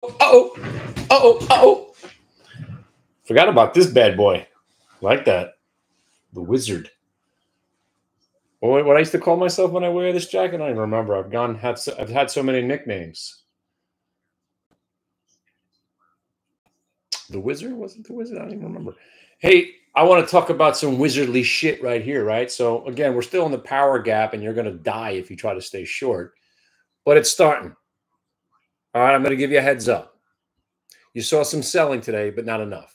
Uh-oh. Uh-oh. Uh-oh. Forgot about this bad boy. Like that. The Wizard. What I used to call myself when I wear this jacket, I don't even remember. I've had so many nicknames. The Wizard? Wasn't the Wizard? I don't even remember. Hey, I want to talk about some wizardly shit right here, right? So again, we're still in the power gap, and you're gonna die if you try to stay short. But it's starting. All right, I'm gonna give you a heads up. You saw some selling today, but not enough,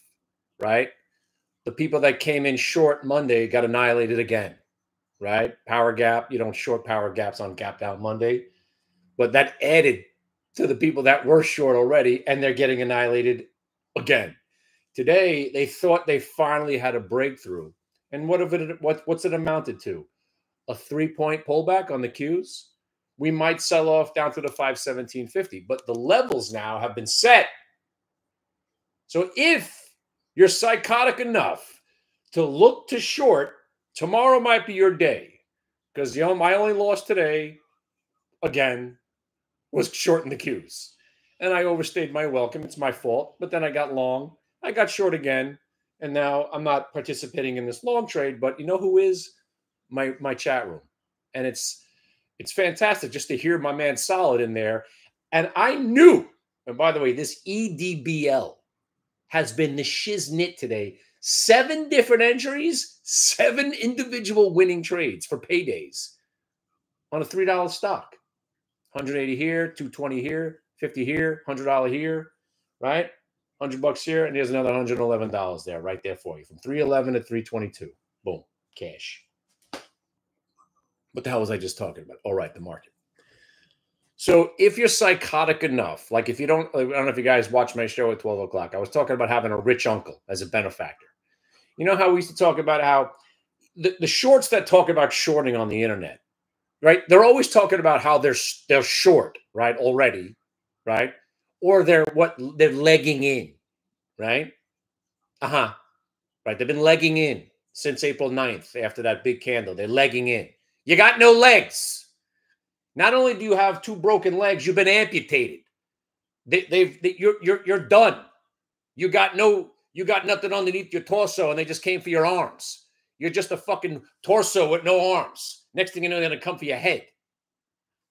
right? The people that came in short Monday got annihilated again, right? Power gap, you don't short power gaps on gap down Monday, but that added to the people that were short already, and they're getting annihilated again. Today, they thought they finally had a breakthrough. And what's it amounted to? A 3-point pullback on the Qs? We might sell off down to the 517.50, but the levels now have been set. So if you're psychotic enough to look to short, tomorrow might be your day. Because my only loss today, again, was shorting the Qs. And I overstayed my welcome. It's my fault. But then I got long. I got short again. And now I'm not participating in this long trade. But you know who is? My chat room. And it's fantastic just to hear my man Solid in there. And I knew, and by the way, this EDBL has been the shiznit today. 7 different entries, 7 individual winning trades for paydays on a $3 stock. 180 here, 220 here, 50 here, $100 here, right? $100 here, and there's another $111 there, right there for you, from 311 to 322. Boom, cash. What the hell was I just talking about? All right, the market. So if you're psychotic enough, like if you don't, I don't know if you guys watch my show at 12 o'clock. I was talking about having a rich uncle as a benefactor. You know how we used to talk about how the shorts that talk about shorting on the internet, right? They're always talking about how they're short, right? Already, right? Or they're legging in, right? Right. They've been legging in since April 9th after that big candle. They're legging in. You got no legs. Not only do you have 2 broken legs, you've been amputated. You're done. You got nothing underneath your torso, and they just came for your arms. You're just a fucking torso with no arms. Next thing you know, they're going to come for your head.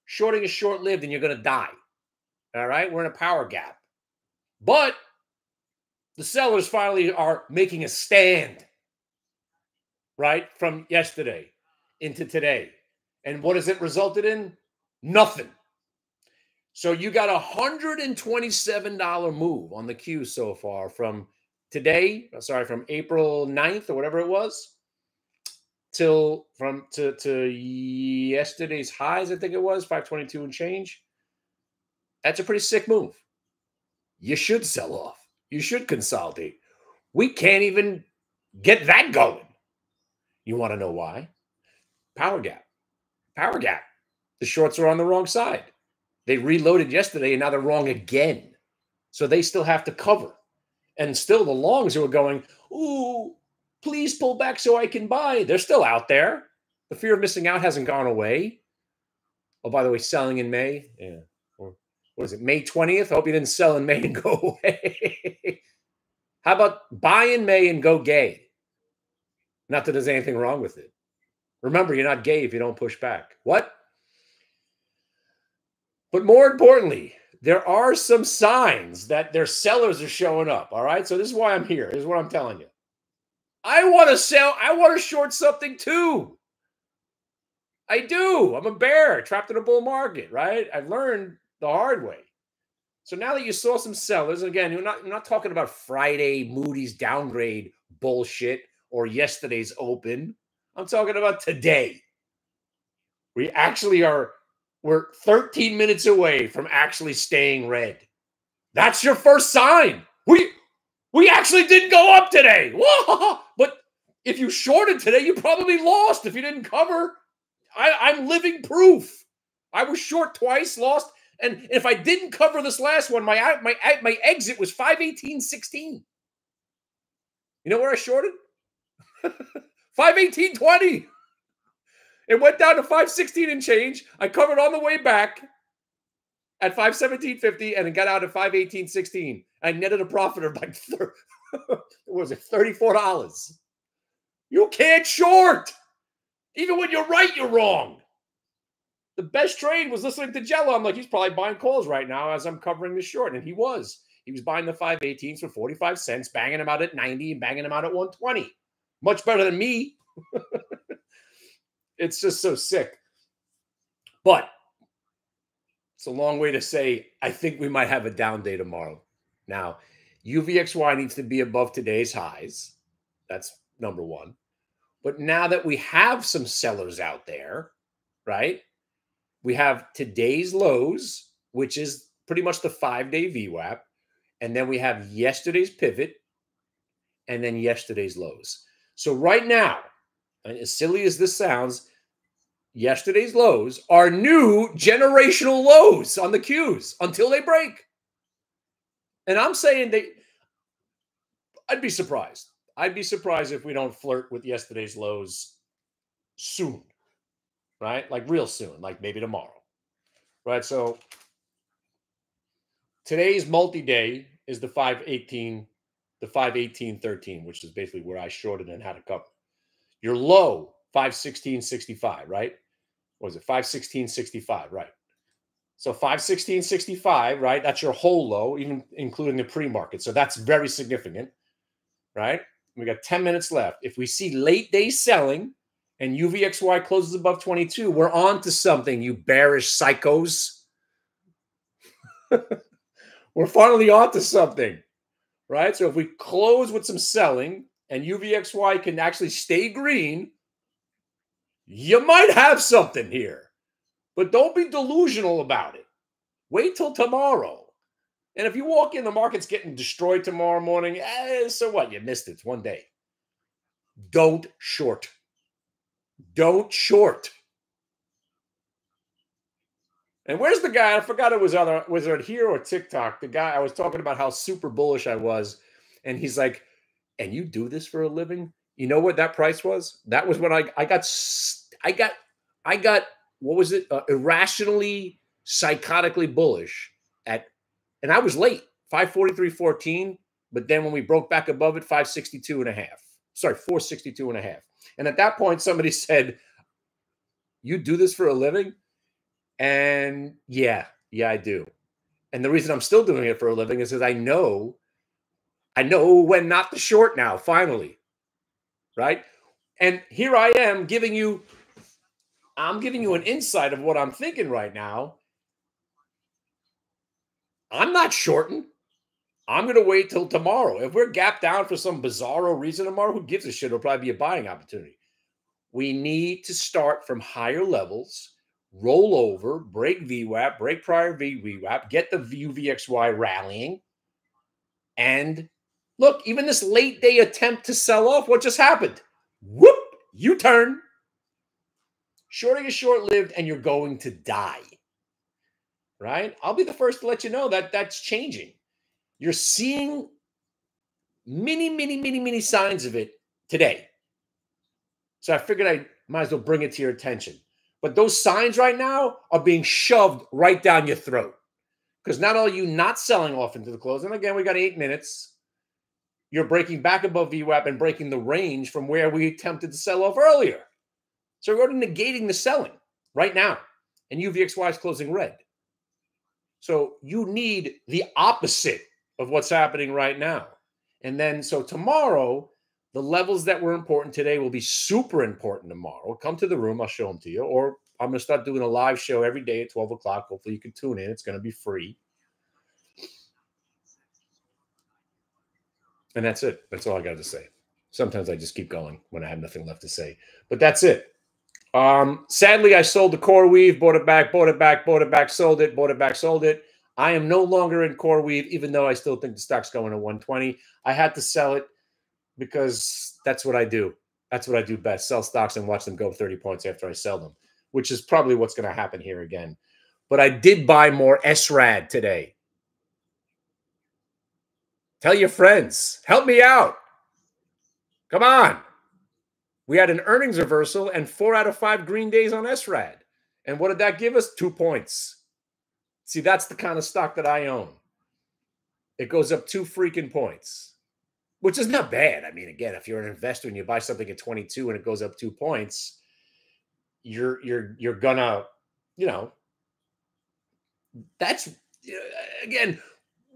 Shorting is short-lived, and you're going to die. All right? We're in a power gap. But the sellers finally are making a stand, right, from yesterday into today. And what has it resulted in? Nothing. So you got a $127 move on the Q so far from April 9th or whatever it was to yesterday's highs, I think it was 522 and change. That's a pretty sick move. You should sell off. You should consolidate. We can't even get that going. You want to know why? Power gap. Power gap. The shorts are on the wrong side. They reloaded yesterday, and now they're wrong again. So they still have to cover. And still the longs who are going, ooh, please pull back so I can buy. They're still out there. The fear of missing out hasn't gone away. Oh, by the way, selling in May. Yeah. Or what is it, May 20th? I hope you didn't sell in May and go away. How about buy in May and go gay? Not that there's anything wrong with it. Remember, you're not gay if you don't push back. What? But more importantly, there are some signs that their sellers are showing up. All right. So this is why I'm here. This is what I'm telling you. I want to sell. I want to short something too. I do. I'm a bear trapped in a bull market, right? I've learned the hard way. So now that you saw some sellers, and again, you're not talking about Friday Moody's downgrade bullshit or yesterday's open. I'm talking about today. We actually we're 13 minutes away from actually staying red. That's your first sign. We actually didn't go up today. Whoa! But if you shorted today, you probably lost if you didn't cover. I'm living proof. I was short twice, lost. And if I didn't cover this last one, my exit was 518.16. You know where I shorted? 518.20. It went down to 516 and change. I covered on the way back. at 517.50 and it got out at 518.16. I netted a profit of like what was it, $34. You can't short. Even when you're right, you're wrong. The best trade was listening to Jello. I'm like, he's probably buying calls right now as I'm covering the short. And he was. He was buying the 518s for 45 cents, banging them out at 90 and banging them out at 120. Much better than me. It's just so sick. But it's a long way to say, I think we might have a down day tomorrow. Now, UVXY needs to be above today's highs. That's number one. But now that we have some sellers out there, right? We have today's lows, which is pretty much the 5-day VWAP. And then we have yesterday's pivot and then yesterday's lows. So right now, and as silly as this sounds, yesterday's lows are new generational lows on the Qs until they break. And I'm saying I'd be surprised. I'd be surprised if we don't flirt with yesterday's lows soon, right? Like real soon, like maybe tomorrow, right? So today's multi-day is the 518.13, which is basically where I shorted and had a cover. Your low, 516.65, right? What was it? 516.65, right? So 516.65, right? That's your whole low, even including the pre-market. So that's very significant, right? We got 10 minutes left. If we see late day selling and UVXY closes above 22, we're on to something, you bearish psychos. We're finally on to something, right? So if we close with some selling and UVXY can actually stay green, you might have something here. But don't be delusional about it. Wait till tomorrow. And if you walk in, the market's getting destroyed tomorrow morning, so what? You missed it. It's one day. Don't short. Don't short. And where's the guy? I forgot it was it here or TikTok. The guy, I was talking about how super bullish I was. And he's like, and you do this for a living? You know what that price was? That was when I got, what was it? Irrationally, psychotically bullish and I was late, 543.14. But then when we broke back above it, 562.5. Sorry, 462.5. And at that point, somebody said, you do this for a living? And yeah, I do. And the reason I'm still doing it for a living is because I know when not to short now, finally. Right? And here I am giving you an insight of what I'm thinking right now. I'm not shorting. I'm going to wait till tomorrow. If we're gapped down for some bizarro reason tomorrow, who gives a shit? It'll probably be a buying opportunity. We need to start from higher levels, roll over, break VWAP, break prior VWAP, get the UVXY rallying. And look, even this late day attempt to sell off, what just happened? Whoop, U-turn. Shorting is short-lived and you're going to die. Right? I'll be the first to let you know that that's changing. You're seeing many signs of it today. So I figured I might as well bring it to your attention. But those signs right now are being shoved right down your throat. Because not only are you not selling off into the close, and again, we got 8 minutes, you're breaking back above VWAP and breaking the range from where we attempted to sell off earlier. So we're already negating the selling right now. And UVXY is closing red. So you need the opposite of what's happening right now. And then, so tomorrow, the levels that were important today will be super important tomorrow. Come to the room. I'll show them to you. Or I'm going to start doing a live show every day at 12 o'clock. Hopefully you can tune in. It's going to be free. And that's it. That's all I got to say. Sometimes I just keep going when I have nothing left to say. But that's it. Sadly, I sold the core weave, bought it back, sold it, bought it back, sold it. I am no longer in core weave, even though I still think the stock's going to 120. I had to sell it because that's what I do. That's what I do best, sell stocks and watch them go 30 points after I sell them, which is probably what's going to happen here again. But I did buy more SRAD today. Tell your friends. Help me out. Come on. We had an earnings reversal and 4 out of 5 green days on SRAD. And what did that give us? 2 points. See, that's the kind of stock that I own. It goes up 2 freaking points, which is not bad. I mean, again, if you're an investor and you buy something at 22 and it goes up 2 points, you're gonna, you know, that's again,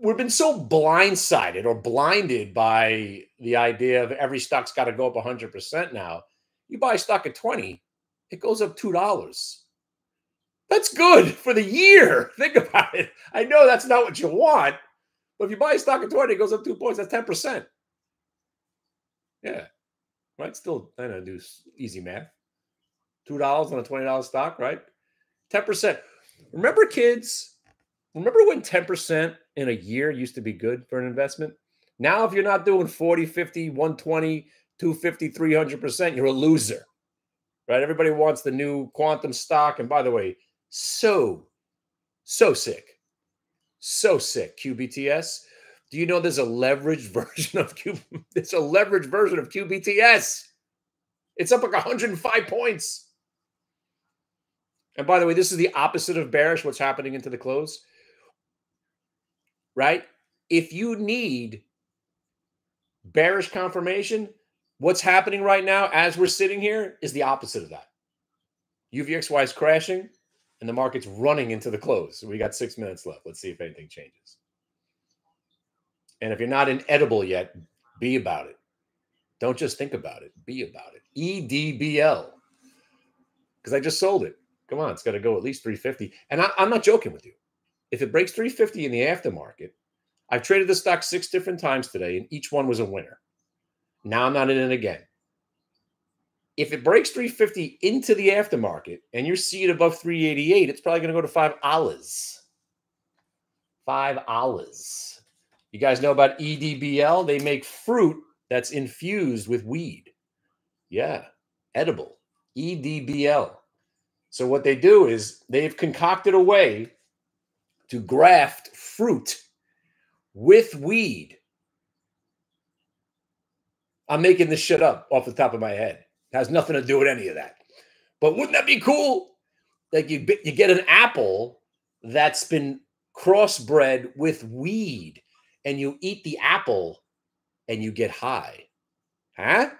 we've been so blindsided or blinded by the idea of every stock's got to go up 100% now. You buy a stock at 20, it goes up $2. That's good for the year. Think about it. I know that's not what you want, but if you buy a stock at 20, it goes up 2 points, that's 10%. Yeah. Right? Still, I know, do easy math. $2 on a $20 stock, right? 10%. Remember, kids, remember when 10% in a year used to be good for an investment? Now, if you're not doing 40, 50, 120, 250, 300%, you're a loser, right? Everybody wants the new quantum stock. And by the way, so sick. So sick. QBTS. Do you know there's a leveraged version of It's a leveraged version of QBTS. It's up like 105 points. And by the way, this is the opposite of bearish, what's happening into the close. Right? If you need bearish confirmation, what's happening right now as we're sitting here is the opposite of that. UVXY is crashing and the market's running into the close. We got 6 minutes left. Let's see if anything changes. And if you're not in edible yet, be about it. Don't just think about it. Be about it. EDBL. Because I just sold it. Come on, it's got to go at least 350. And I'm not joking with you. If it breaks 350 in the aftermarket, I've traded the stock 6 different times today, and each one was a winner. Now I'm not in it again. If it breaks 350 into the aftermarket and you see it above 388, it's probably going to go to $5. $5. You guys know about EDBL? They make fruit that's infused with weed. Yeah, edible. EDBL. So what they do is they've concocted a way to graft fruit with weed. I'm making this shit up off the top of my head. It has nothing to do with any of that. But wouldn't that be cool? Like you get an apple that's been crossbred with weed, and you eat the apple and you get high. Huh?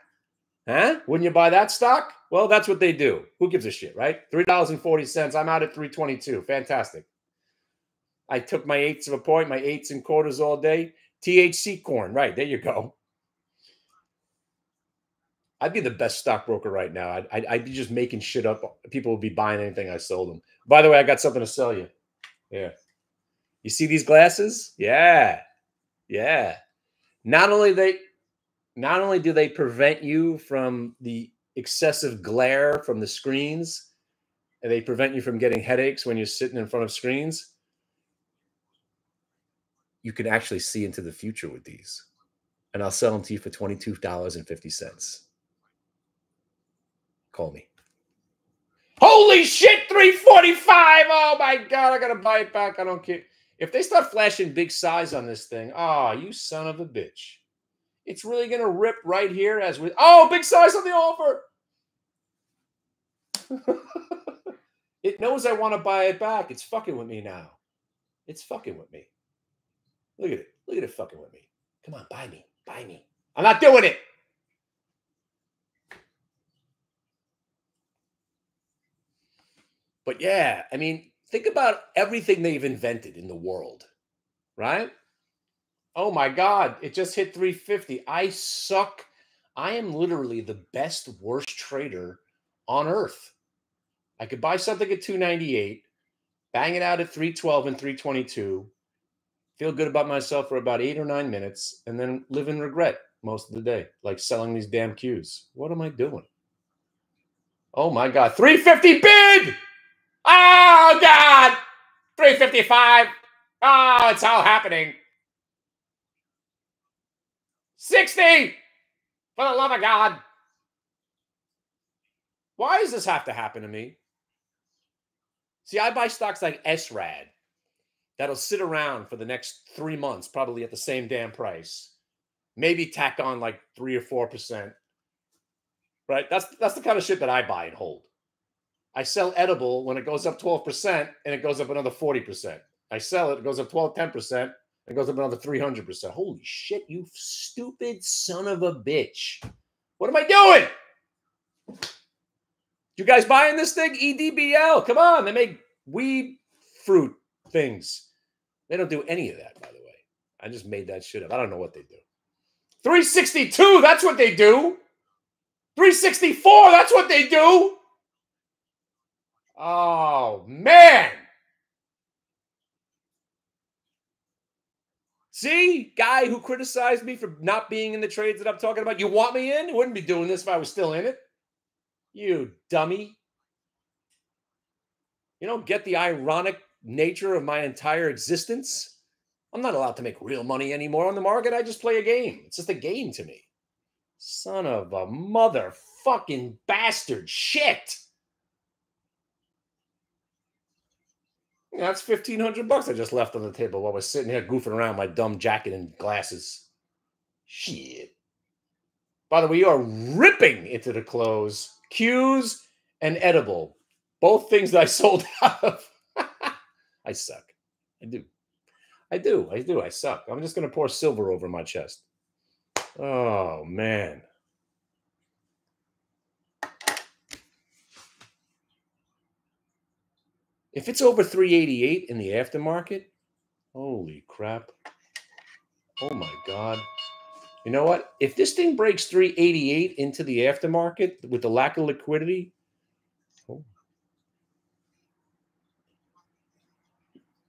Huh? Wouldn't you buy that stock? Well, that's what they do. Who gives a shit, right? $3.40. I'm out at 322. Fantastic. I took my 1/8 of a point, my 8s and quarters all day. THC corn. Right. There you go. I'd be the best stockbroker right now. I'd be just making shit up. People would be buying anything I sold them. By the way, I got something to sell you. Yeah. You see these glasses? Yeah. Yeah. Not only do they prevent you from the excessive glare from the screens, and they prevent you from getting headaches when you're sitting in front of screens, you can actually see into the future with these. And I'll sell them to you for $22.50. Call me. Holy shit, 345. Oh my God, I got to buy it back. I don't care. If they start flashing big size on this thing, oh, you son of a bitch. It's really going to rip right here as we, oh, big size on the offer. It knows I want to buy it back. It's fucking with me now. It's fucking with me. Look at it. Look at it fucking with me. Come on, buy me. Buy me. I'm not doing it. But yeah, I mean, think about everything they've invented in the world, right? Oh my God, it just hit 350. I suck. I am literally the best, worst trader on earth. I could buy something at 298, bang it out at 312 and 322, feel good about myself for about 8 or 9 minutes, and then live in regret most of the day, like selling these damn Qs. What am I doing? Oh my God, 350 bid! Oh God, 355. Oh, it's all happening. 60, for the love of God. Why does this have to happen to me? See, I buy stocks like SRAD that'll sit around for the next 3 months, probably at the same damn price. Maybe tack on like 3 or 4%. Right? That's the kind of shit that I buy and hold. I sell edible when it goes up 12% and it goes up another 40%. I sell it. It goes up 12, 10%. It goes up another 300%. Holy shit, you stupid son of a bitch. What am I doing? You guys buying this thing? EDBL. Come on. They make weed fruit things. They don't do any of that, by the way. I just made that shit up. I don't know what they do. 362, that's what they do. 364, that's what they do. Oh, man. See, guy who criticized me for not being in the trades that I'm talking about. You want me in? You wouldn't be doing this if I was still in it. You dummy. You don't get the ironic nature of my entire existence? I'm not allowed to make real money anymore on the market. I just play a game. It's just a game to me. Son of a motherfucking bastard shit. That's $1,500 I just left on the table while I was sitting here goofing around my dumb jacket and glasses. Shit. By the way, you are ripping into the close. Q's and edible. Both things that I sold out of. I suck. I do. I suck. I'm just going to pour silver over my chest. Oh, man. If it's over 388 in the aftermarket, holy crap. Oh, my God. You know what? If this thing breaks 388 into the aftermarket with the lack of liquidity, oh.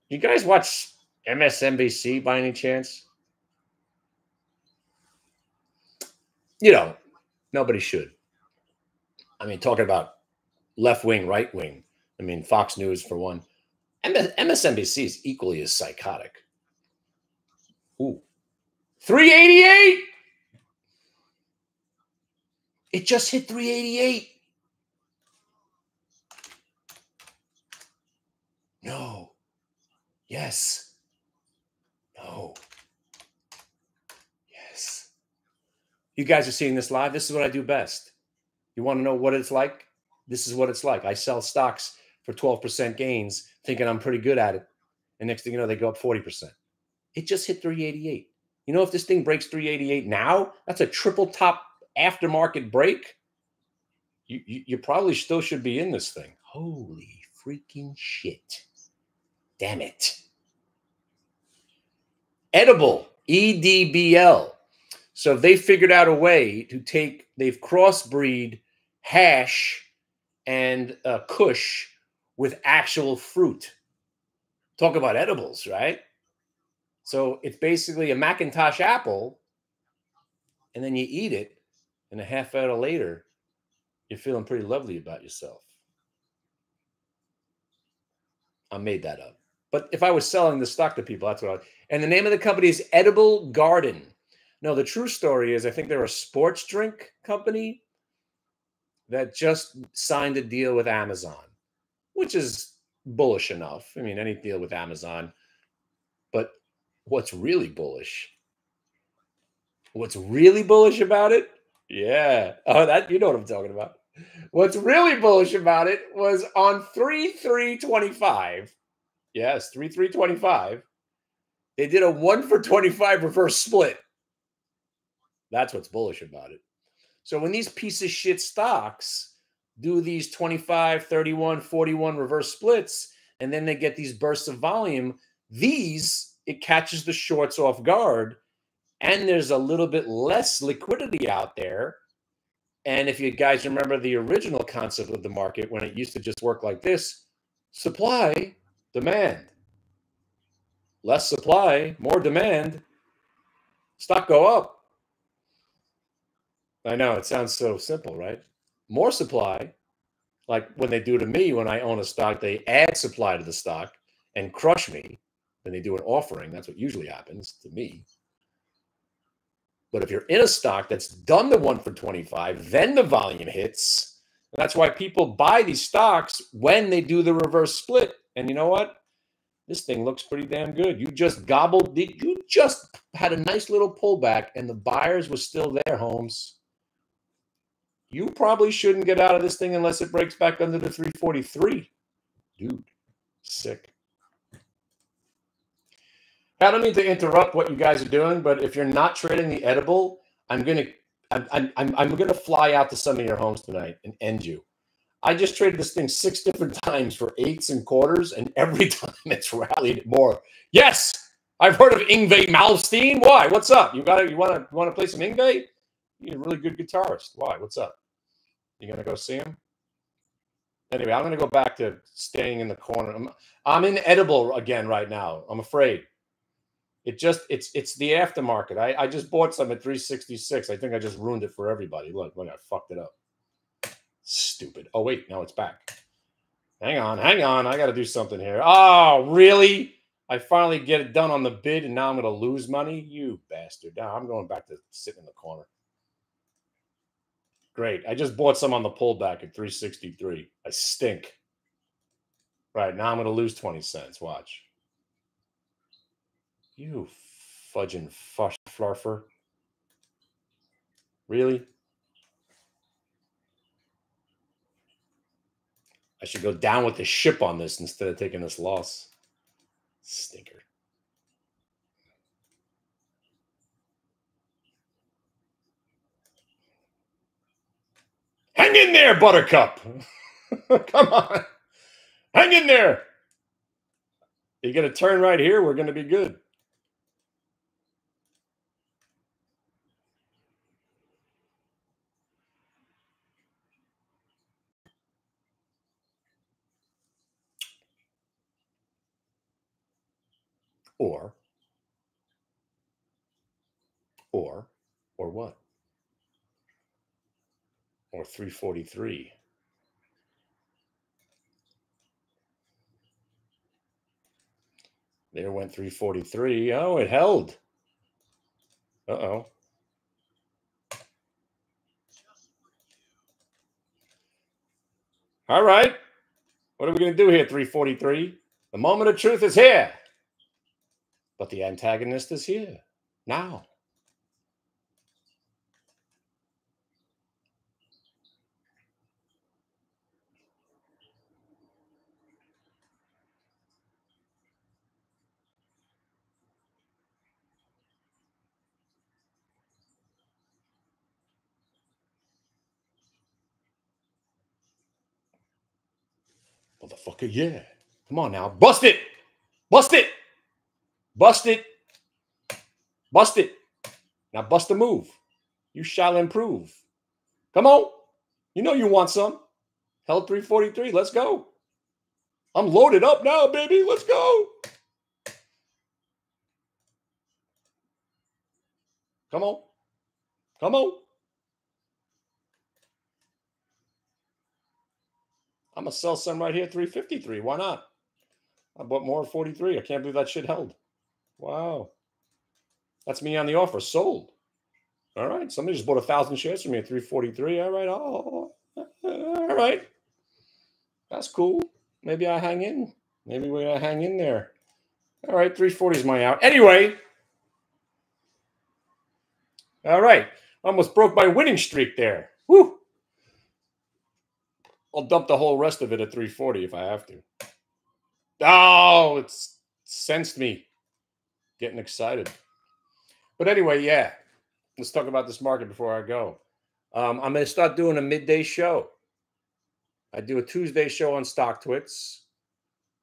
You guys watch MSNBC by any chance? You know, nobody should. I mean, talking about left wing, right wing. I mean, Fox News for one. MSNBC is equally as psychotic. Ooh. 388! It just hit 388. No. Yes. No. Yes. You guys are seeing this live. This is what I do best. You want to know what it's like? This is what it's like. I sell stocks for 12% gains, thinking I'm pretty good at it. And next thing you know, they go up 40%. It just hit 388. You know, if this thing breaks 388 now, that's a triple top aftermarket break. You probably still should be in this thing. Holy freaking shit. Damn it. Edible, EDBL. So they figured out a way to they've crossbreed hash and kush with actual fruit. Talk about edibles, right? So it's basically a Macintosh apple, and then you eat it, and a half hour later, you're feeling pretty lovely about yourself. I made that up. But if I was selling the stock to people, that's what I would. And the name of the company is Edible Garden. No, the true story is I think they're a sports drink company that just signed a deal with Amazon, which is bullish enough. I mean, any deal with Amazon. But what's really bullish about it? Yeah. Oh, that you know what I'm talking about. What's really bullish about it was on 3/3/25. Yes, 3/3/25. They did a 1-for-25 reverse split. That's what's bullish about it. So when these piece of shit stocks do these 25, 31, 41 reverse splits, and then they get these bursts of volume, it catches the shorts off guard, and there's a little bit less liquidity out there. And if you guys remember the original concept of the market, when it used to just work like this, supply, demand. Less supply, more demand, stock go up. I know, it sounds so simple, right? More supply, like when they do to me when I own a stock, they add supply to the stock and crush me. When they do an offering, that's what usually happens to me. But if you're in a stock that's done the 1-for-25, then the volume hits. And that's why people buy these stocks when they do the reverse split. And you know what? This thing looks pretty damn good. You just had a nice little pullback and the buyers were still there, Holmes. You probably shouldn't get out of this thing unless it breaks back under the 343. Dude, sick. I don't mean to interrupt what you guys are doing, but if you're not trading the edible, I'm gonna fly out to some of your homes tonight and end you. I just traded this thing 6 different times for 8s and quarters, and every time it's rallied more. Yes, I've heard of Yngwie Malmsteen. Why? What's up? You want to play some Yngwie? You're a really good guitarist. Why? What's up? You gonna go see him? Anyway, I'm gonna go back to staying in the corner. I'm in edible again right now. I'm afraid. It's the aftermarket. I just bought some at 366. I think I just ruined it for everybody. Look, I fucked it up. Stupid. Oh wait, now it's back. Hang on. I got to do something here. Oh, really? I finally get it done on the bid, and now I'm going to lose money? You bastard. Now I'm going back to sitting in the corner. Great. I just bought some on the pullback at 363. I stink. Right, now I'm going to lose 20 cents. Watch. You fudging fluffer. Really? I should go down with the ship on this instead of taking this loss. Stinker. Hang in there, Buttercup. Come on. Hang in there. You get a turn right here, we're going to be good. Or what? Or 343. There went 343. Oh, it held. Uh-oh. All right. What are we going to do here, 343? The moment of truth is here. But the antagonist is here. Now. Motherfucker, yeah. Come on now. Bust it. Bust it. Bust it. Bust it. Now bust the move. You shall improve. Come on. You know you want some. Held 343. Let's go. I'm loaded up now, baby. Let's go. Come on. Come on. I'm going to sell some right here at 353. Why not? I bought more at 43. I can't believe that shit held. Wow. That's me on the offer. Sold. All right. Somebody just bought 1,000 shares from me at 343. All right. Oh, all right. That's cool. Maybe I hang in. Maybe we're going to hang in there. All right. 340 is my out. Anyway. All right. Almost broke my winning streak there. Woo. I'll dump the whole rest of it at 340 if I have to. Oh, it's sensed me getting excited. But anyway, yeah. Let's talk about this market before I go. I'm going to start doing a midday show. I do a Tuesday show on StockTwits.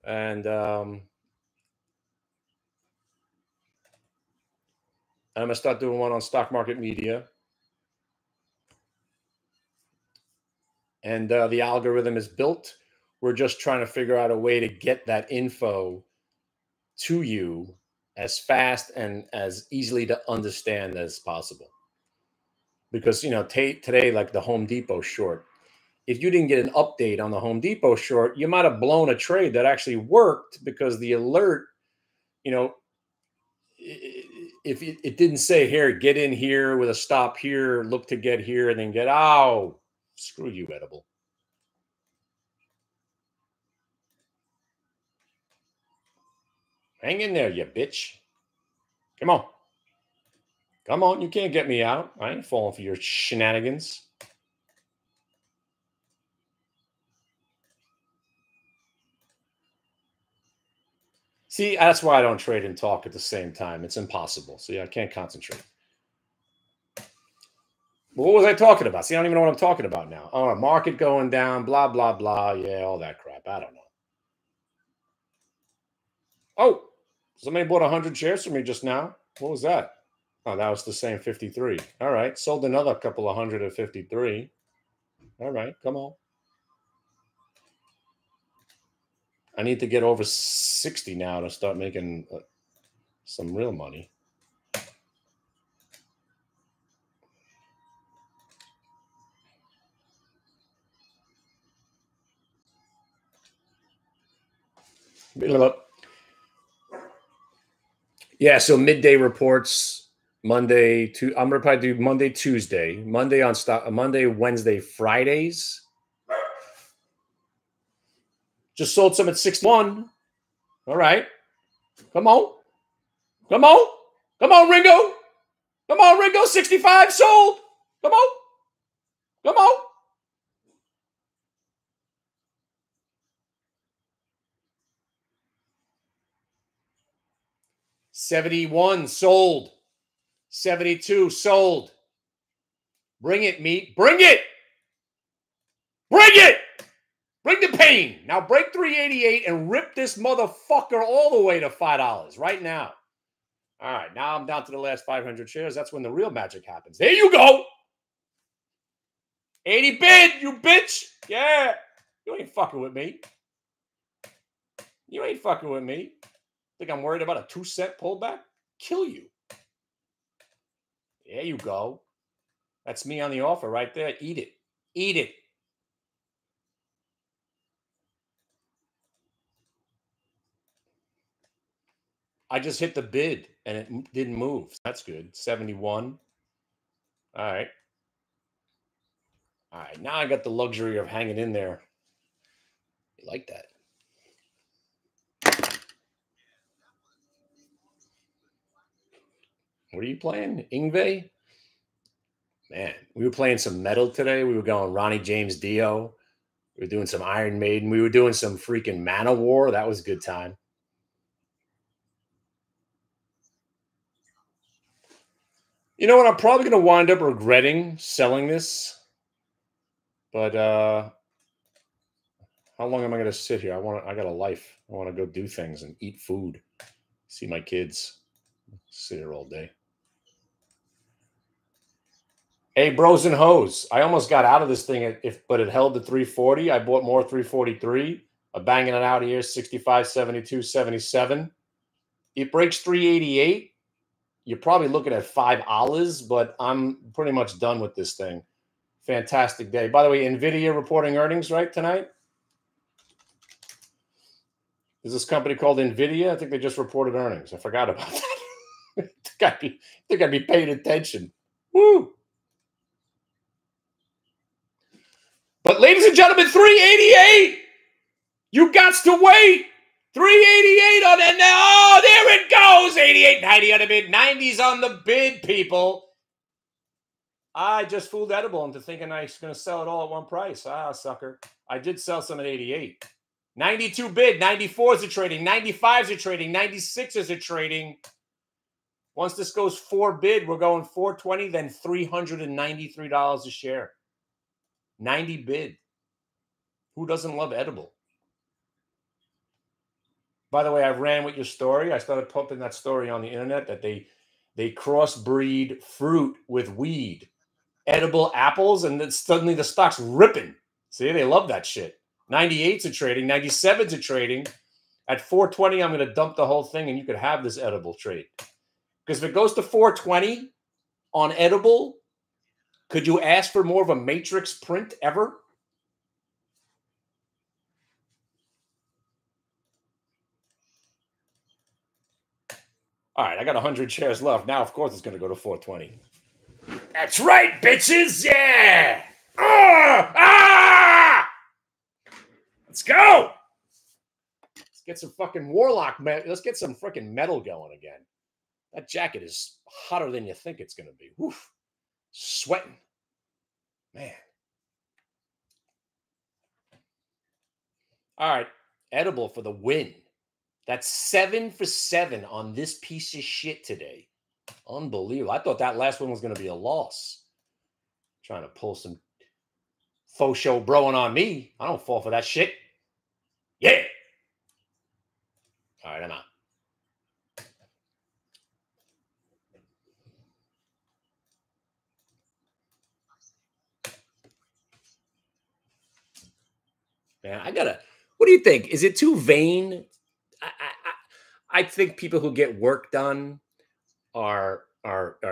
And I'm going to start doing one on Stock Market Media. And the algorithm is built. We're just trying to figure out a way to get that info to you as fast and as easily to understand as possible. Because, you know, today, like the Home Depot short, if you didn't get an update on the Home Depot short, you might have blown a trade that actually worked because the alert, you know, if it didn't say here, get in here with a stop here, look to get here, and then get, oh, screw you, edible. Hang in there, you bitch. Come on. Come on. You can't get me out. I ain't falling for your shenanigans. See, that's why I don't trade and talk at the same time. It's impossible. See, I can't concentrate. What was I talking about? See, I don't even know what I'm talking about now. Oh, market going down, blah, blah, blah. Yeah, all that crap. I don't know. Oh, somebody bought 100 shares from me just now. What was that? Oh, that was the same 53. All right. Sold another couple of hundred at 53. All right. Come on. I need to get over 60 now to start making some real money. Yeah, so midday reports Monday to I'm gonna probably do Monday, Tuesday, Monday on stock, Monday, Wednesday, Fridays. Just sold some at 61. All right. Come on. Come on. Come on, Ringo. Come on, Ringo. 65 sold. Come on. Come on. 71 sold. 72 sold. Bring it, meat. Bring it. Bring it. Bring the pain. Now break 388 and rip this motherfucker all the way to $5 right now. All right, now I'm down to the last 500 shares. That's when the real magic happens. There you go. 80 bid, you bitch. Yeah. You ain't fucking with me. You ain't fucking with me. Think I'm worried about a 2-cent pullback? Kill you. There you go. That's me on the offer right there. Eat it. Eat it. I just hit the bid and it didn't move. That's good. 71. All right. All right. Now I got the luxury of hanging in there. You like that? What are you playing? Ingve? Man, we were playing some metal today. We were going Ronnie James Dio. We were doing some Iron Maiden. We were doing some freaking Manowar. That was a good time. You know what? I'm probably going to wind up regretting selling this. But how long am I going to sit here? I got a life. I want to go do things and eat food. See my kids. Sit here all day. Hey, bros and hoes. I almost got out of this thing, but it held to 340. I bought more 343. I'm banging it out here, 65, 72, 77. It breaks 388. You're probably looking at $5, but I'm pretty much done with this thing. Fantastic day. By the way, NVIDIA reporting earnings, right, tonight? Is this company called NVIDIA? I think they just reported earnings. I forgot about that. I think I'd be paying attention. Woo! But ladies and gentlemen, 388. You got to wait. 388 on it now. Oh, there it goes. 88, 90 on the bid. 90s on the bid, people. I just fooled Edible into thinking I was going to sell it all at one price. Ah, sucker. I did sell some at 88. 92 bid. 94s are trading. 95s are trading. 96s are trading. Once this goes 4 bid, we're going 420, then $393 a share. 90 bid. Who doesn't love Edible? By the way, I ran with your story. I started pumping that story on the internet that they crossbreed fruit with weed, edible apples, and then suddenly the stock's ripping. See, they love that shit. 98s are trading, 97s are trading. At 420, I'm going to dump the whole thing, and you could have this edible trade. Because if it goes to 420 on edible, could you ask for more of a matrix print ever? All right, I got 100 shares left. Now, of course, it's going to go to 420. That's right, bitches. Yeah. Let's go. Let's get some fucking Warlock. Let's get some freaking metal going again. That jacket is hotter than you think it's going to be. Woof. Sweating. Man. All right. Edible for the win. That's 7 for 7 on this piece of shit today. Unbelievable. I thought that last one was going to be a loss. Trying to pull some faux show broing on me. I don't fall for that shit. Yeah. All right, I'm out. Man, what do you think? Is it too vain? I think people who get work done are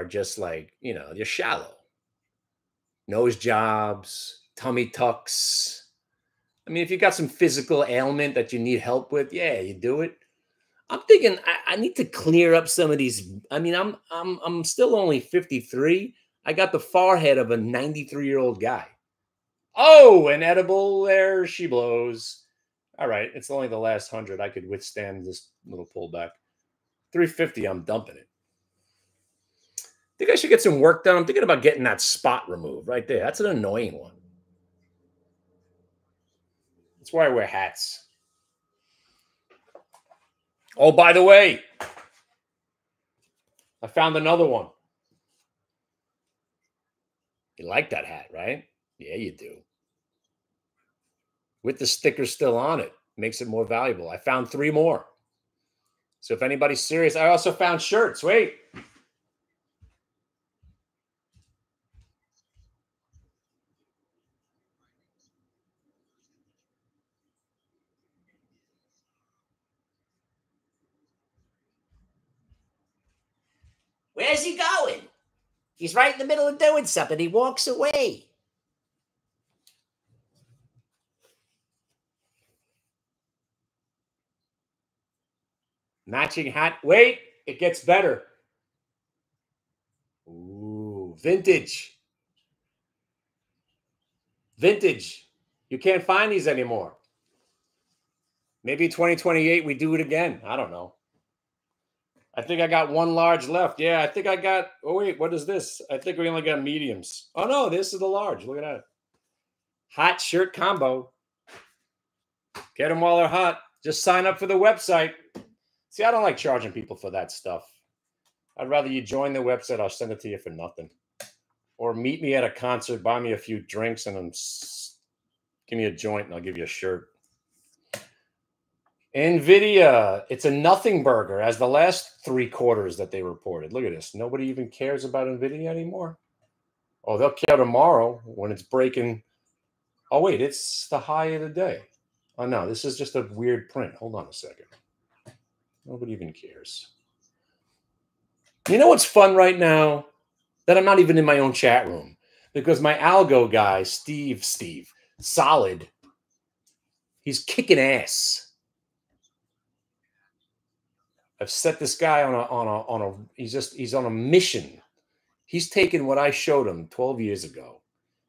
just like, they're shallow. Nose jobs, tummy tucks. I mean, if you got some physical ailment that you need help with, yeah, you do it. I'm thinking I need to clear up some of these. I mean, I'm still only 53. I got the forehead of a 93-year-old guy. Oh, an edible, there she blows. All right, it's only the last 100. I could withstand this little pullback. 350, I'm dumping it. Think I should get some work done. I'm thinking about getting that spot removed right there. That's an annoying one. That's why I wear hats. Oh, by the way, I found another one. You like that hat, right? Yeah, you do. With the sticker still on it. Makes it more valuable. I found 3 more. So if anybody's serious, I also found shirts. Wait. Where's he going? He's right in the middle of doing something. He walks away. Matching hat. Wait, it gets better. Ooh, vintage. Vintage. You can't find these anymore. Maybe 2028 we do it again. I don't know. I think I got 1 large left. Yeah, I think I got. Oh, wait, what is this? I think we only got mediums. Oh, no, this is the large. Look at that. Hot shirt combo. Get them while they're hot. Just sign up for the website. See, I don't like charging people for that stuff. I'd rather you join the website. I'll send it to you for nothing. Or meet me at a concert, buy me a few drinks, and then give me a joint, and I'll give you a shirt. NVIDIA, it's a nothing burger as the last 3 quarters that they reported. Look at this. Nobody even cares about NVIDIA anymore. Oh, they'll care tomorrow when it's breaking. Oh, wait, it's the high of the day. Oh, no, this is just a weird print. Hold on a second. Nobody even cares. You know what's fun right now? That I'm not even in my own chat room because my algo guy, Steve, solid. He's kicking ass. I've set this guy he's on a mission. He's taken what I showed him 12 years ago.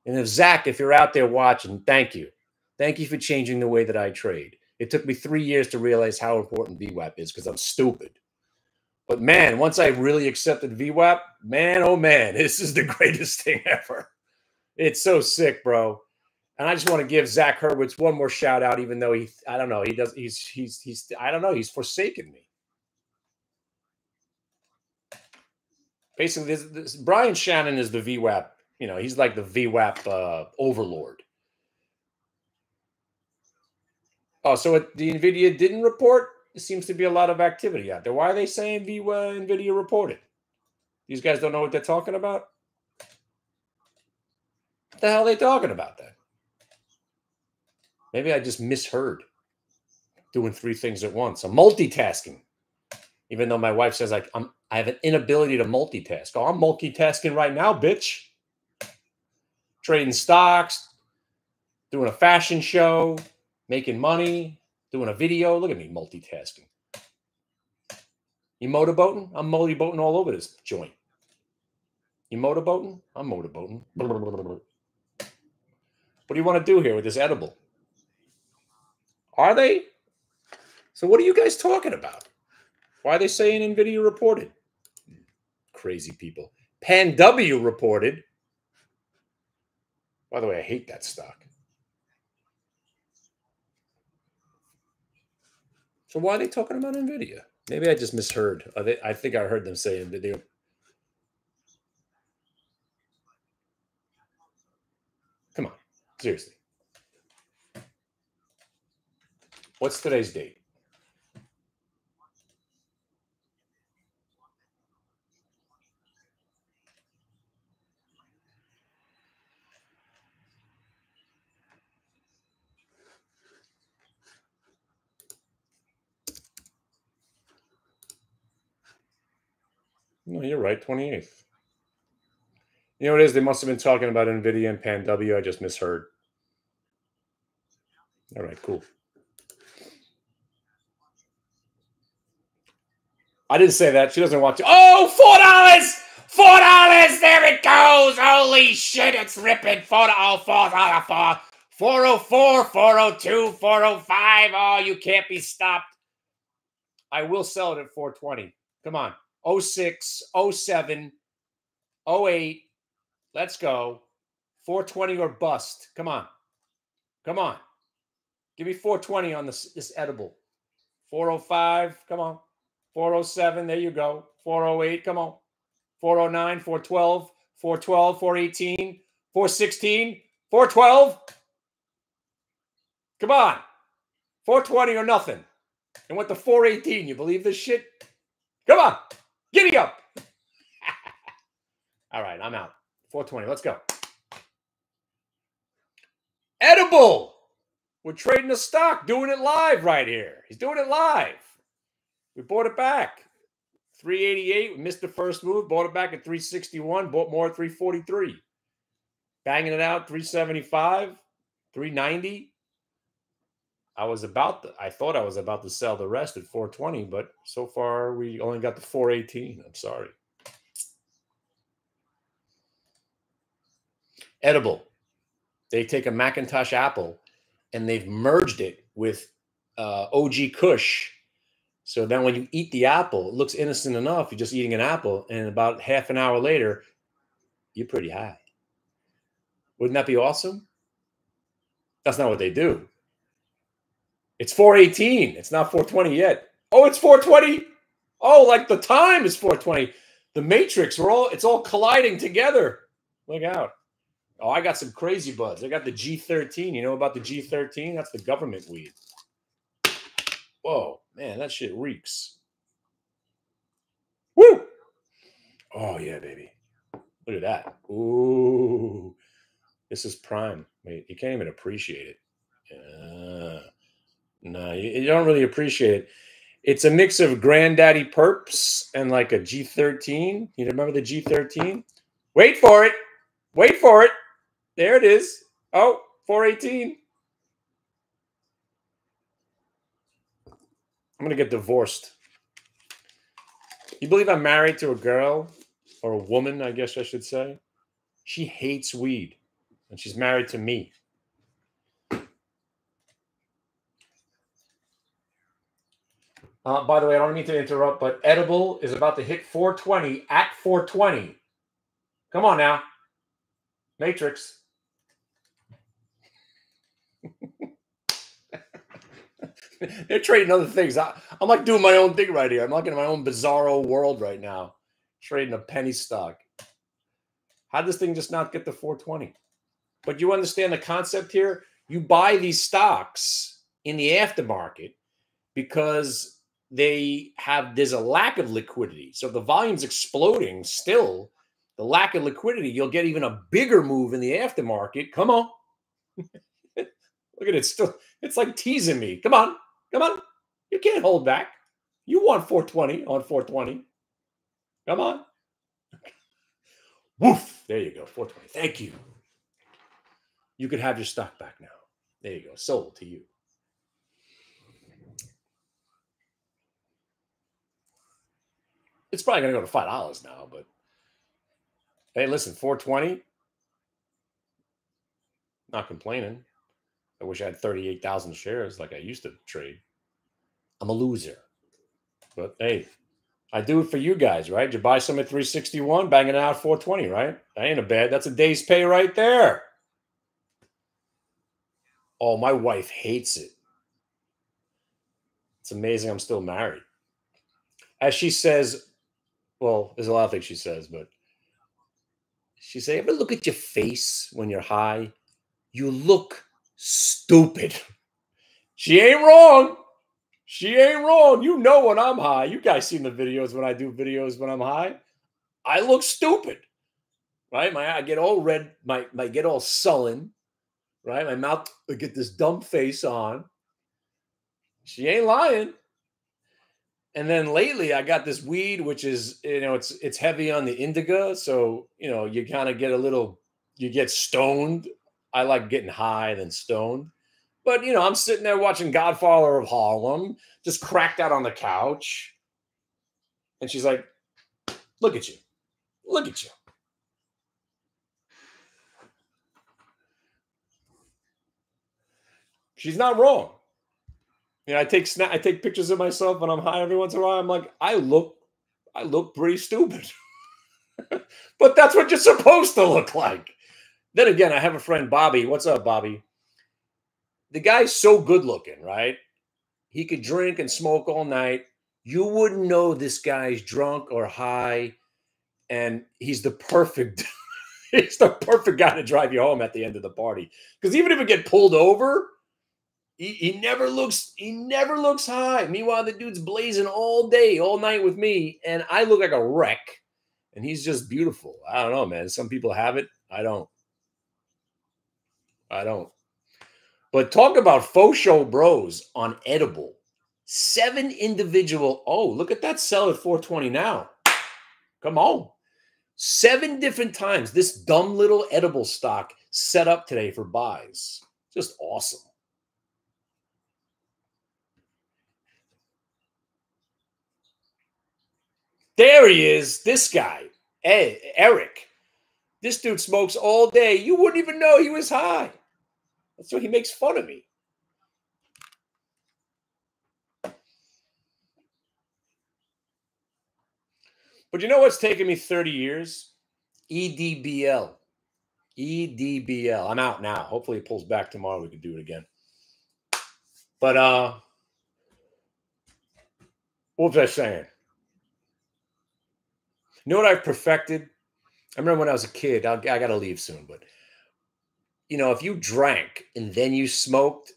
And if Zach, if you're out there watching, thank you. Thank you for changing the way that I trade. It took me 3 years to realize how important VWAP is because I'm stupid. But man, once I really accepted VWAP, man, oh man, this is the greatest thing ever. It's so sick, bro. And I just want to give Zach Hurwitz one more shout out, even though he's forsaken me. Basically, this Brian Shannon is the VWAP. He's like the VWAP overlord. Oh, so the NVIDIA didn't report? There seems to be a lot of activity out there. Why are they saying NVIDIA reported? These guys don't know what they're talking about? What the hell are they talking about then? Maybe I just misheard. Doing 3 things at once. I'm multitasking. Even though my wife says I have an inability to multitask. Oh, I'm multitasking right now, bitch. Trading stocks, doing a fashion show, making money, doing a video. Look at me multitasking. You motorboating? I'm motorboating all over this joint. You motorboating? I'm motorboating. What do you want to do here with this edible? Are they? So what are you guys talking about? Why are they saying NVIDIA reported? Crazy people. Pan W reported. By the way, I hate that stock. So why are they talking about NVIDIA? Maybe I just misheard. I think I heard them say NVIDIA. Come on, seriously. What's today's date? No, you're right, 28th. You know what it is? They must have been talking about NVIDIA and PanW. I just misheard. All right, cool. I didn't say that. She doesn't want to. Oh, $4! $4! There it goes. Holy shit, it's ripping. 4 oh 4 4 404, 402, 405. Oh, you can't be stopped. I will sell it at 420. Come on. 06, 07, 08. Let's go. 420 or bust. Come on. Come on. Give me 420 on this edible. 405. Come on. 407. There you go. 408. Come on. 409, 412, 412, 418, 416, 412. Come on. 420 or nothing. And went to 418. You believe this shit? Come on. Giddy up. All right, I'm out. 420. Let's go. Edible. We're trading a stock, doing it live right here. He's doing it live. We bought it back. 388. We missed the first move. Bought it back at 361. Bought more at 343. Banging it out 375, 390. I thought I was about to sell the rest at 420, but so far we only got the 418. I'm sorry. Edible. They take a Macintosh Apple and they've merged it with OG Kush. So then when you eat the apple, it looks innocent enough. You're just eating an apple, and about half an hour later, you're pretty high. Wouldn't that be awesome? That's not what they do. It's 418. It's not 420 yet. Oh, it's 420. Oh, like the time is 420. The matrix, it's all colliding together. Look out. Oh, I got some crazy buds. I got the G13. You know about the G13? That's the government weed. Whoa, man, that shit reeks. Woo! Oh, yeah, baby. Look at that. Ooh. This is prime. Wait, you can't even appreciate it. No, you don't really appreciate it. It's a mix of Granddaddy Perps and like a G13. You remember the G13? Wait for it. Wait for it. There it is. Oh, 418. I'm going to get divorced. You believe I'm married to a girl, or a woman, I guess I should say? She hates weed, and she's married to me. By the way, I don't mean to interrupt, but Edible is about to hit 420 at 420. Come on now. Matrix. They're trading other things. I'm like doing my own thing right here. I'm like in my own bizarro world right now. Trading a penny stock. How did this thing just not get to 420? But you understand the concept here? You buy these stocks in the aftermarket because there's a lack of liquidity. So the volume's exploding still. The lack of liquidity, you'll get even a bigger move in the aftermarket. Come on. Look at it. Still, it's like teasing me. Come on. Come on. You can't hold back. You want 420 on 420. Come on. Woof. There you go. 420. Thank you. You could have your stock back now. There you go. Sold to you. It's probably going to go to $5 now, but hey, listen, 420. Not complaining. I wish I had 38,000 shares like I used to trade. I'm a loser. But hey, I do it for you guys, right? You buy some at 361, banging it out 420, right? That ain't a bad. That's a day's pay right there. Oh, my wife hates it. It's amazing I'm still married. As she says, well, there's a lot of things she says, but she say, ever look at your face when you're high? You look stupid. She ain't wrong. She ain't wrong. You know when I'm high. You guys seen the videos when I do videos when I'm high. I look stupid. Right? I get all red, my get all sullen, right? My mouth would get this dumb face on. She ain't lying. And then lately I got this weed, which is, it's heavy on the indica. So, you kind of get you get stoned. I like getting high than stoned. But, I'm sitting there watching Godfather of Harlem, just cracked out on the couch. And she's like, look at you. Look at you. She's not wrong. I take pictures of myself when I'm high every once in a while. I'm like, I look pretty stupid. But that's what you're supposed to look like. Then again, I have a friend, Bobby. What's up, Bobby? The guy's so good looking, right? He could drink and smoke all night. You wouldn't know this guy's drunk or high. And he's the perfect he's the perfect guy to drive you home at the end of the party. Because even if you get pulled over, he never looks high. Meanwhile, the dude's blazing all day, all night with me, and I look like a wreck. And he's just beautiful. I don't know, man. Some people have it. I don't. But talk about faux show bros on edible. 7 individual. Oh, look at that sell at 420 now. Come on. 7 different times this dumb little edible stock set up today for buys. Just awesome. There he is. This guy, Eric. This dude smokes all day. You wouldn't even know he was high. That's why he makes fun of me. But you know what's taken me 30 years? EDBL. EDBL. I'm out now. Hopefully it pulls back tomorrow. We can do it again. But what was I saying? You know what I've perfected? I remember when I was a kid, I got to leave soon, but if you drank and then you smoked,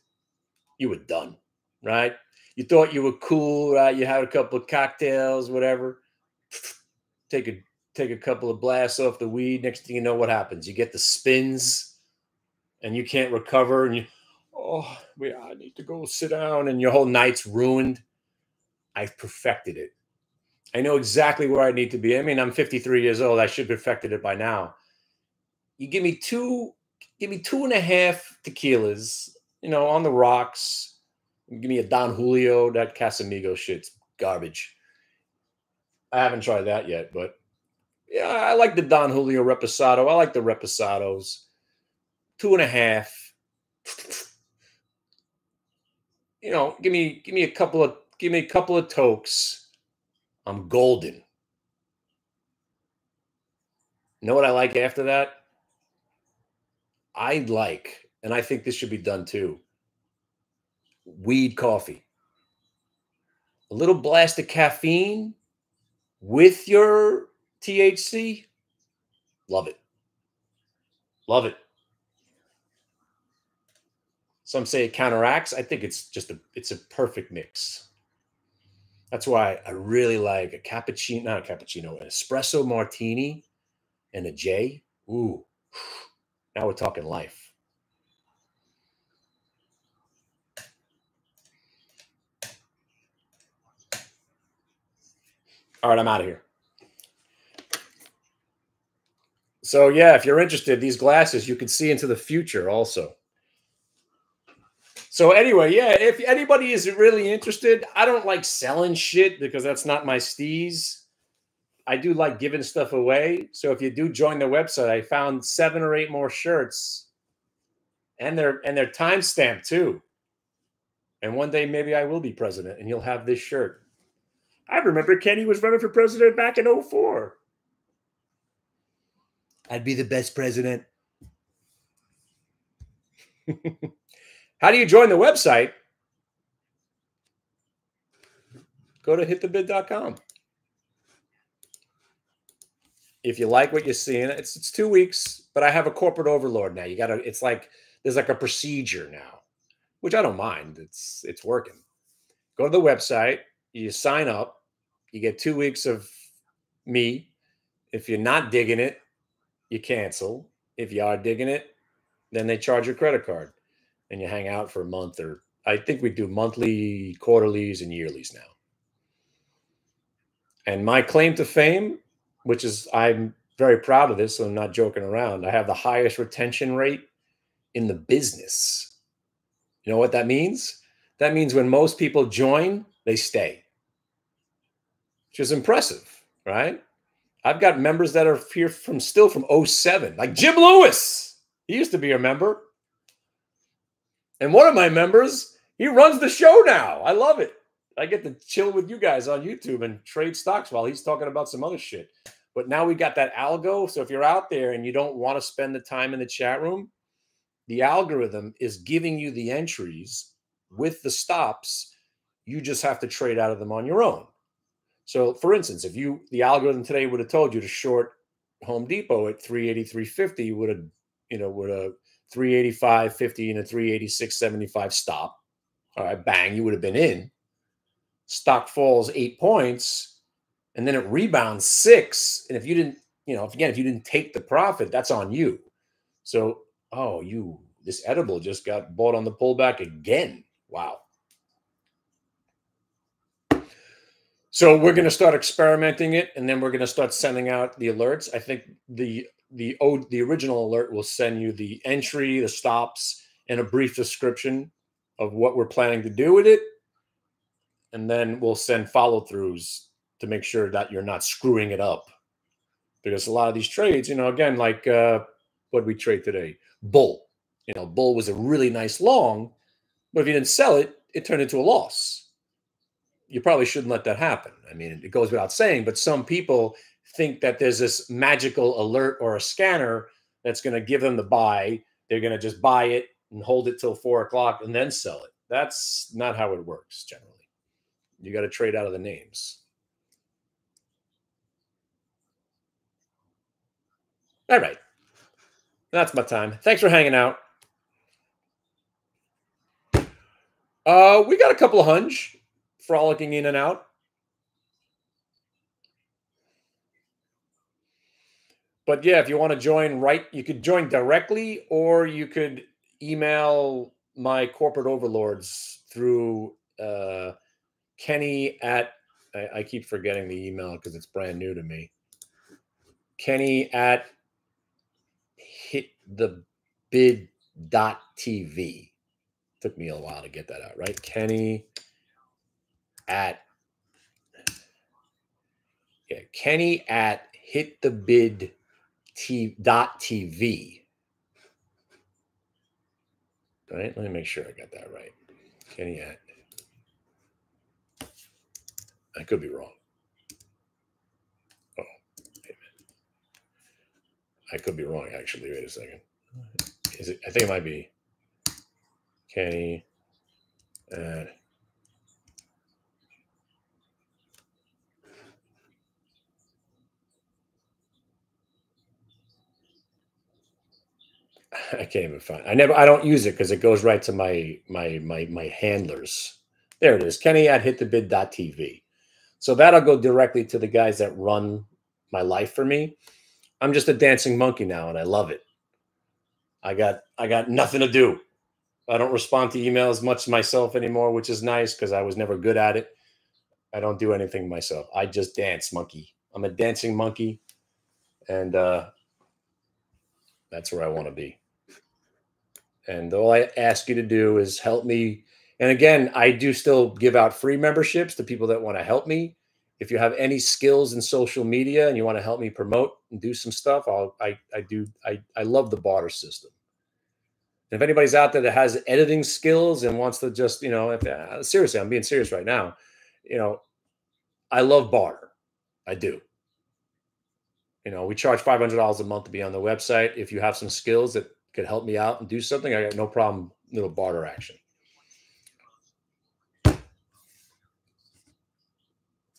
you were done, right? You thought you were cool, right? You had a couple of cocktails, whatever. Take a couple of blasts off the weed. Next thing you know, what happens? You get the spins and you can't recover. And I need to go sit down, and your whole night's ruined. I've perfected it. I know exactly where I need to be. I mean, I'm 53 years old. I should have perfected it by now. You give me 2.5 tequilas, on the rocks. Give me a Don Julio. That Casamigo shit's garbage. I haven't tried that yet, but yeah, I like the Don Julio Reposado. I like the Reposados. 2.5. Give me a couple of tokes. I'm golden. You know what I like after that? And I think this should be done too, weed coffee. A little blast of caffeine with your THC. Love it. Love it. Some say it counteracts. I think it's a perfect mix. That's why I really like an espresso martini and a J. Ooh, now we're talking life. All right, I'm out of here. So yeah, if you're interested, these glasses, you can see into the future also. So anyway, yeah, if anybody is really interested, I don't like selling shit because that's not my steez. I do like giving stuff away. So if you do join the website, I found 7 or 8 more shirts, and they're time stamped too. And one day maybe I will be president, and you'll have this shirt. I remember Kenny was running for president back in 2004. I'd be the best president. How do you join the website? go to hitthebid.com. If you like what you're seeing, it's 2 weeks, but I have a corporate overlord now. You got to, it's like, there's like a procedure now, which I don't mind. It's working. Go to the website, you sign up, you get 2 weeks of me. If you're not digging it, you cancel. If you are digging it, then they charge your credit card and you hang out for a month, or I think we do monthly, quarterlies, and yearlies now. And my claim to fame, which is, I'm very proud of this, so I'm not joking around. I have the highest retention rate in the business. You know what that means? That means when most people join, they stay, which is impressive, right? I've got members that are here from 07, like Jim Lewis. He used to be a member. And one of my members, he runs the show now. I love it. I get to chill with you guys on YouTube and trade stocks while he's talking about some other shit. But now we got that algo. So if you're out there and you don't want to spend the time in the chat room, the algorithm is giving you the entries with the stops. You just have to trade out of them on your own. So for instance, if the algorithm today would have told you to short Home Depot at 383.50, you would have, would have 385.50 and a 386.75 stop. All right, bang, you would have been in. Stock falls 8 points, and then it rebounds 6. And if you didn't, if you didn't take the profit, that's on you. So, this edible just got bought on the pullback again. Wow. So we're going to start experimenting it, and then we're going to start sending out the alerts. I think the original alert will send you the entry, the stops, and a brief description of what we're planning to do with it. And then we'll send follow-throughs to make sure that you're not screwing it up. Because a lot of these trades, again, like what we trade today, Bull. Bull was a really nice long, but if you didn't sell it, it turned into a loss. You probably shouldn't let that happen. I mean, it goes without saying, but some people think that there's this magical alert or a scanner that's going to give them the buy. They're going to just buy it and hold it till 4 o'clock and then sell it. That's not how it works generally. You got to trade out of the names. All right. That's my time. Thanks for hanging out. We got a couple of hunch frolicking in and out. But yeah, if you want to join, you could join directly, or you could email my corporate overlords through Kenny at, I keep forgetting the email because it's brand new to me. Kenny at hitthebid.tv. Took me a while to get that out, right? Kenny at hitthebid.tv. All right, let me make sure I got that right. Kenny at. I could be wrong. Oh, wait a minute. I could be wrong, actually. Wait a second. Is it? I think it might be Kenny at. I can't even find. I don't use it because it goes right to my handlers. There it is. Kenny at hitthebid.tv. So that'll go directly to the guys that run my life for me. I'm just a dancing monkey now, and I love it. I got nothing to do. I don't respond to emails much myself anymore, which is nice because I was never good at it. I don't do anything myself. I just dance monkey. I'm a dancing monkey, and that's where I want to be. And all I ask you to do is help me. And again, I do still give out free memberships to people that want to help me. If you have any skills in social media and you want to help me promote and do some stuff, I love the barter system. If anybody's out there that has editing skills and wants to just, seriously, I'm being serious right now. I love barter. I do. We charge $500 a month to be on the website. If you have some skills that could help me out and do something, I got no problem. Little barter action.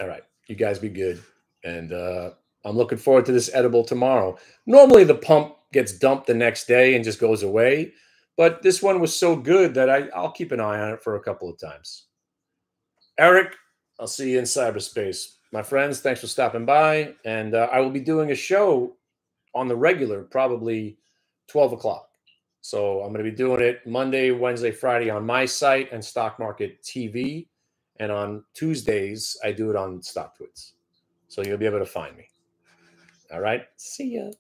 All right. You guys be good. And I'm looking forward to this edible tomorrow. Normally, the pump gets dumped the next day and just goes away. But this one was so good that I'll keep an eye on it for a couple of times. Eric, I'll see you in cyberspace. My friends, thanks for stopping by. And I will be doing a show on the regular, probably 12 o'clock. So I'm going to be doing it Monday, Wednesday, Friday on my site and Stock Market TV. And on Tuesdays, I do it on StockTwits. So you'll be able to find me. All right. See ya.